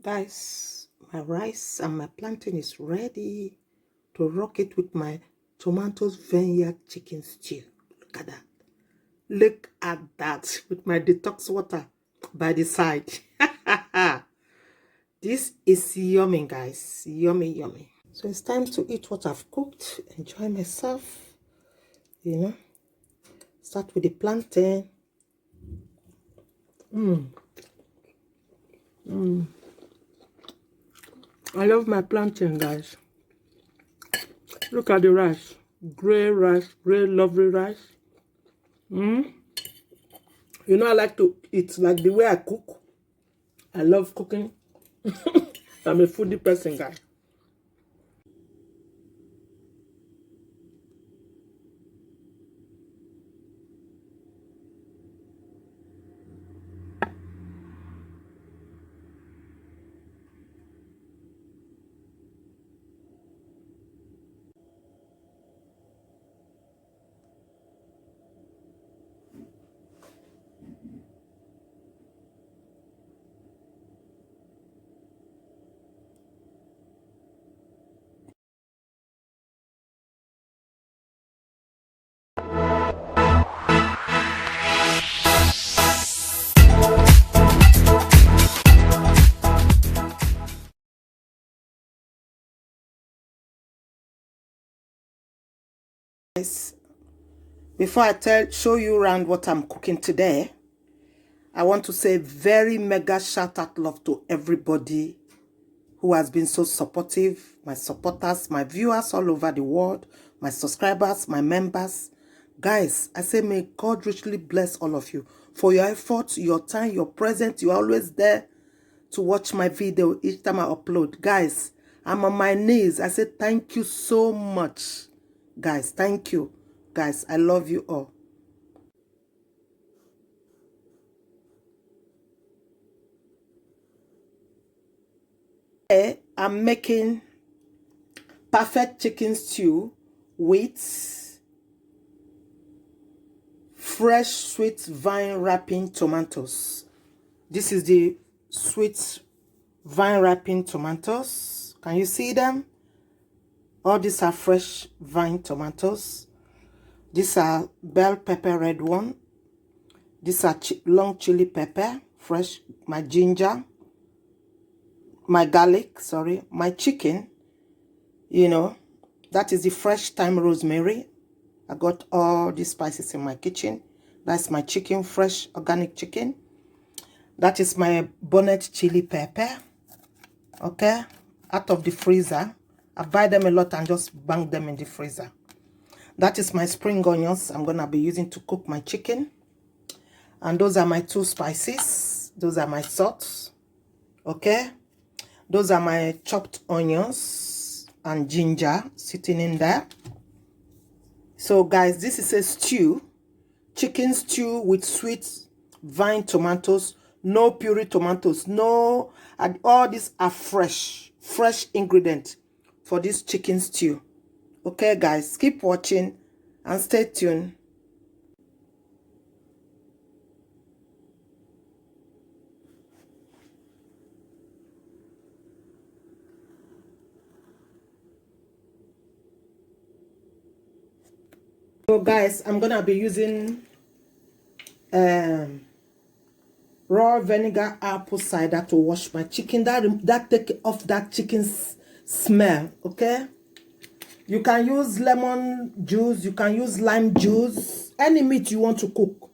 Guys, my rice and my plantain is ready to rock it with my tomatoes vineyard chicken stew. Look at that. Look at that with my detox water by the side. This is yummy, guys. Yummy, yummy. So it's time to eat what I've cooked. Enjoy myself. You know. Start with the plantain. I love my plantain, guys. Look at the rice. Gray rice. Gray, lovely rice. You know, I like to eat like the way I cook. I love cooking. I'm a foodie person, guys. Before I show you around what I'm cooking today, I want to say very mega shout out love to everybody who has been so supportive, my supporters, my viewers all over the world, my subscribers, my members. Guys, I say may God richly bless all of you for your effort, your time, your presence. You're always there to watch my video each time I upload. Guys, I'm on my knees. I say thank you so much. Guys, thank you. Guys, I love you all. Today, I'm making perfect chicken stew with fresh sweet vine ripened tomatoes. This is the sweet vine ripened tomatoes. Can you see them? All these are fresh vine tomatoes. These are bell pepper red one. These are long chili pepper, fresh, my ginger, my garlic, sorry, my chicken, you know, that is the fresh thyme rosemary. I got all these spices in my kitchen. That's my chicken, fresh organic chicken. That is my bonnet chili pepper, okay, out of the freezer. I buy them a lot and just bang them in the freezer. That is my spring onions I'm gonna be using to cook my chicken. And those are my 2 spices. Those are my salts, okay. Those are my chopped onions and ginger sitting in there. So guys, this is a stew, chicken stew with sweet vine tomatoes, no puree tomatoes, no, and all these are fresh ingredients for this chicken stew. Okay guys, keep watching and stay tuned. So guys, I'm gonna be using raw vinegar apple cider to wash my chicken. That take off that chicken's smell, okay. You can use lemon juice, you can use lime juice, any meat you want to cook.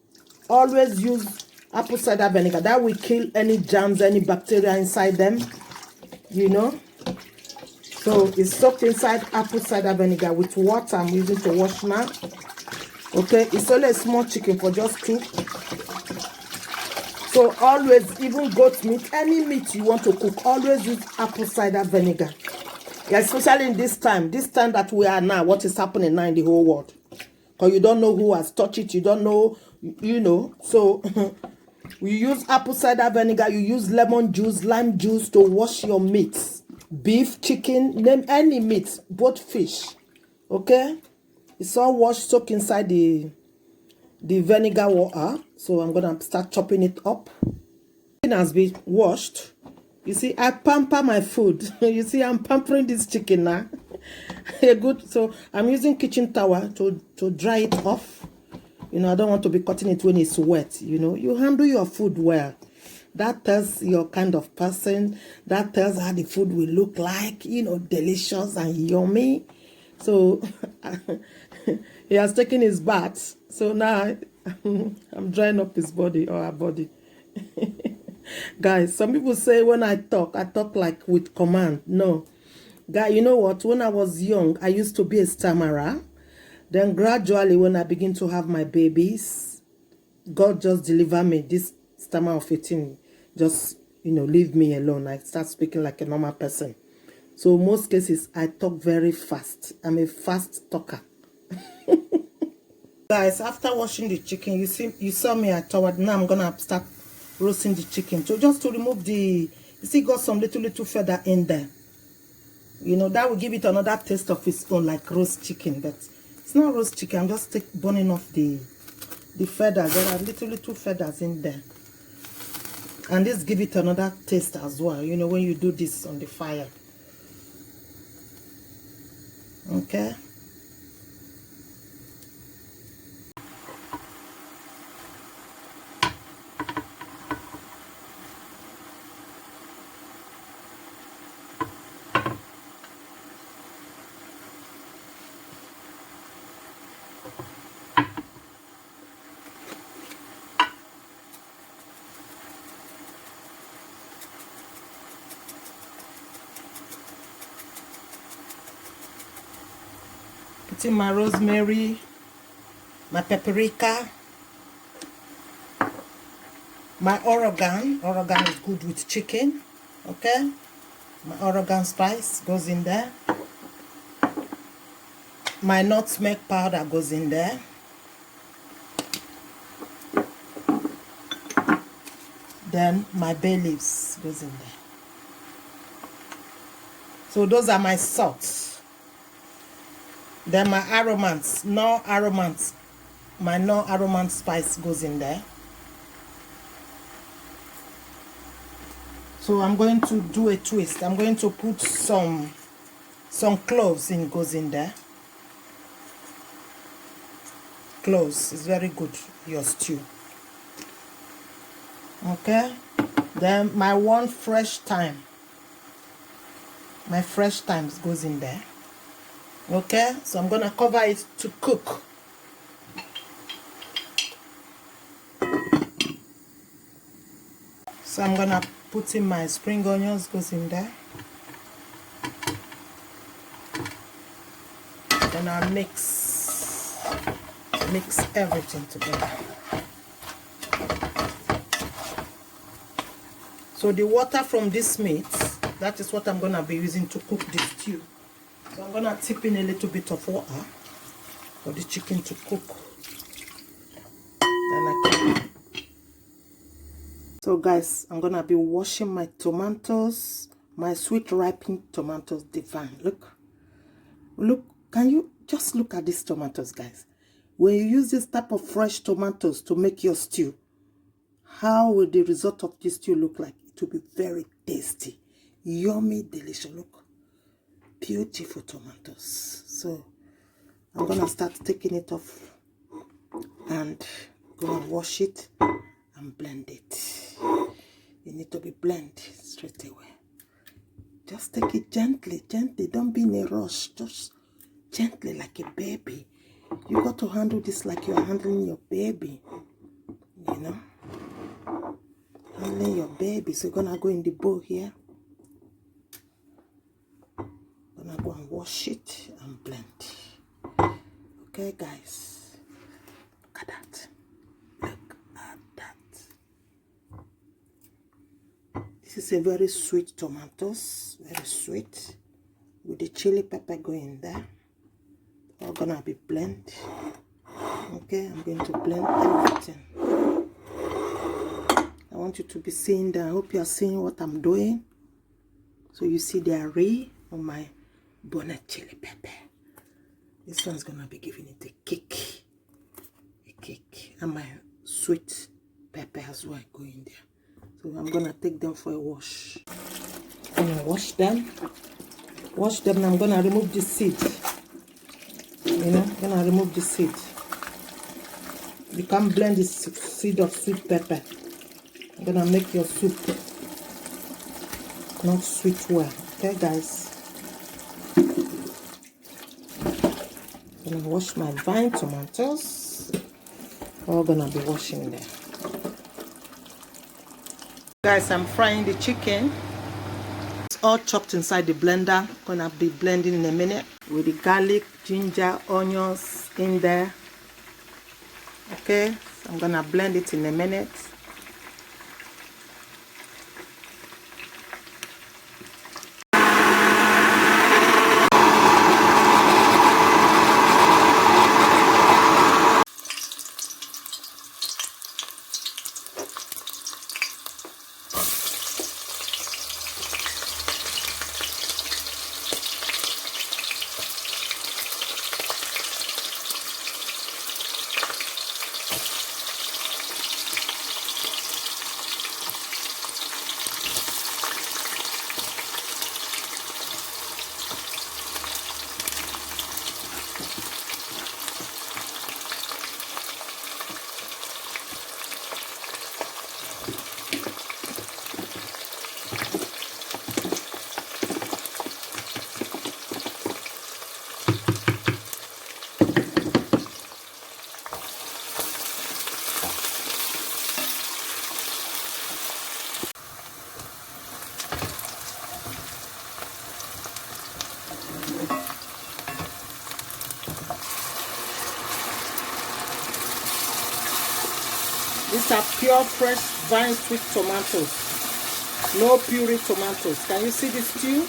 Always use apple cider vinegar. That will kill any germs, any bacteria inside them, you know. So it's soaked inside apple cider vinegar with water I'm using to wash now. Okay, it's only a small chicken for just 2. So always, even goat meat, any meat you want to cook, always use apple cider vinegar. Yeah, especially in this time that we are now, what is happening now in the whole world. Because you don't know who has touched it, you don't know, you know. So we use apple cider vinegar, you use lemon juice, lime juice to wash your meats. Beef, chicken, name any meat, both fish. Okay? It's all washed, soaked inside the vinegar water. So I'm gonna start chopping it up. It has been washed. You see, I pamper my food. You see, I'm pampering this chicken now. Good. So I'm using kitchen towel to dry it off. You know, I don't want to be cutting it when it's wet. You know, you handle your food well. That tells your kind of person. That tells how the food will look like. You know, delicious and yummy. So he has taken his bath. So now I'm drying up his body or her body. Guys, some people say when I talk like with command. No. Guy, you know what? When I was young, I used to be a stammerer. Then gradually, when I begin to have my babies, God just delivered me. This stammer of 18, just, you know, leave me alone. I start speaking like a normal person. So most cases, I talk very fast. I'm a fast talker. Guys, after washing the chicken, you saw me at toward. Now I'm gonna start roasting the chicken. So just to remove the, you see, got some little feather in there. You know, that will give it another taste of its own, like roast chicken. But it's not roast chicken. I'm just burning off the feathers. There are little feathers in there. And this give it another taste as well, you know, when you do this on the fire. Okay. Putting my rosemary, my paprika, my oregano. Oregano is good with chicken. Okay. My oregano spice goes in there. My nutmeg powder goes in there. Then my bay leaves goes in there. So those are my salts. Then my aromates, knor aromates. My knor aromate spice goes in there. So I'm going to do a twist. I'm going to put some cloves in, goes in there. Cloves is very good, your stew. Okay. Then my one fresh thyme. My fresh thyme goes in there. Okay. So I'm gonna cover it to cook. So I'm gonna put in my spring onions, goes in there. Then I'll mix everything together. So the water from this meat, that is what I'm gonna be using to cook this stew. So I'm gonna tip in a little bit of water for the chicken to cook. So guys, I'm gonna be washing my tomatoes, my sweet ripened tomatoes, divine. Look, can you just look at these tomatoes, guys? When you use this type of fresh tomatoes to make your stew, how will the result of this stew look like? It will be very tasty, yummy, delicious. Look, beautiful tomatoes. So I'm gonna start taking it off and go and wash it and blend it. You need to be blended straight away. Just take it gently, gently. Don't be in a rush. Just gently, like a baby. You got to handle this like you are handling your baby. You know, handling your baby. So you're gonna go in the bowl here. Gonna go and wash it and blend. Okay, guys. Look at that. Look at that. This is a very sweet tomatoes. Very sweet. With the chili pepper going there. All gonna be blend. Okay, I'm going to blend everything. I want you to be seeing that. I hope you are seeing what I'm doing. So you see the array on my bonnet chili pepper. This one's gonna be giving it a kick. A kick. And my sweet pepper as well going there. So I'm gonna take them for a wash. I'm gonna wash them. Wash them, and I'm gonna remove the seed. You know, I'm gonna remove the seed. You can't blend the seed of sweet pepper. I'm gonna make your soup not sweet well. Okay, guys. I'm gonna wash my vine tomatoes. All gonna be washing there. Guys, I'm frying the chicken. It's all chopped inside the blender. Gonna be blending in a minute with the garlic, ginger, onions in there. Okay, so I'm gonna blend it in a minute. These are pure fresh vine sweet tomatoes. No puree tomatoes. Can you see this stew?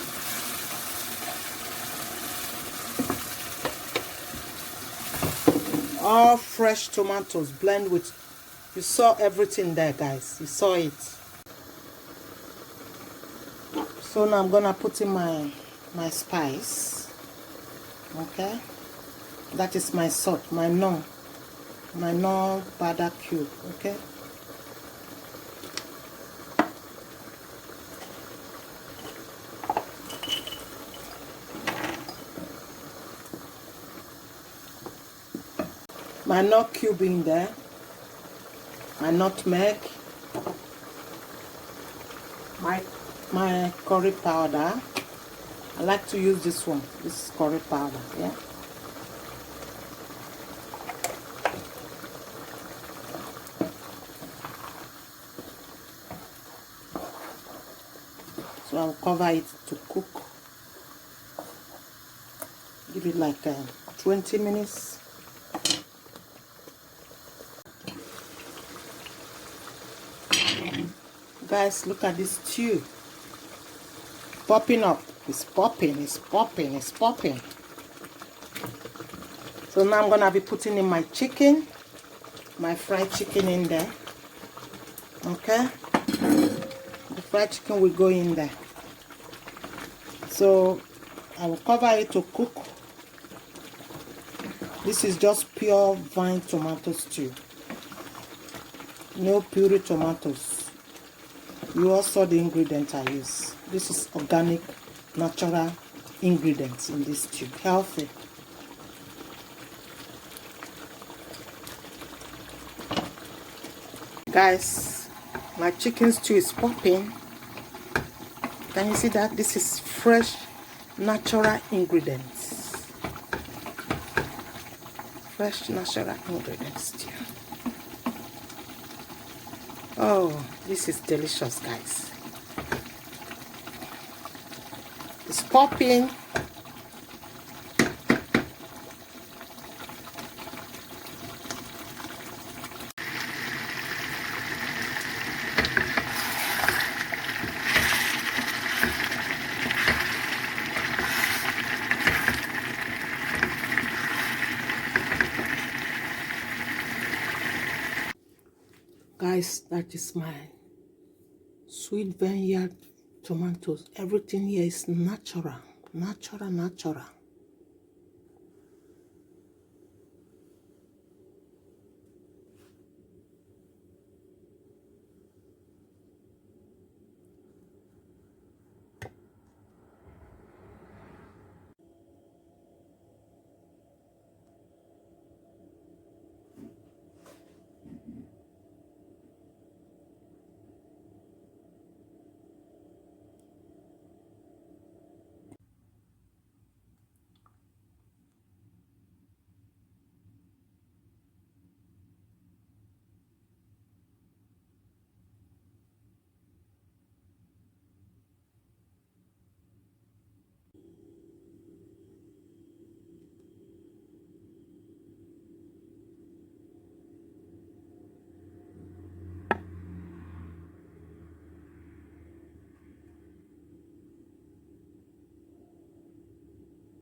All fresh tomatoes blend with, you saw everything there, guys. You saw it. So now I'm gonna put in my spice. Okay, that is my salt, my knor powder cube. Okay, my knor cube in there, my nutmeg, my curry powder. I like to use this one, this curry powder. Yeah, so I'll cover it to cook. Give it like 20 minutes. Guys, look at this stew. Popping up. It's popping, it's popping, it's popping. So now I'm gonna be putting in my chicken, my fried chicken in there. Okay? The fried chicken will go in there. So I will cover it to cook. This is just pure vine tomato stew. No puree tomatoes. You all saw the ingredients I use. This is organic, natural ingredients in this stew. Healthy. Guys, my chicken stew is popping. Can you see that? This is fresh, natural ingredients. Fresh, natural ingredients stew. Oh, this is delicious, guys. It's popping. Guys, that is my sweet vineyard tomatoes. Everything here is natural. Natural.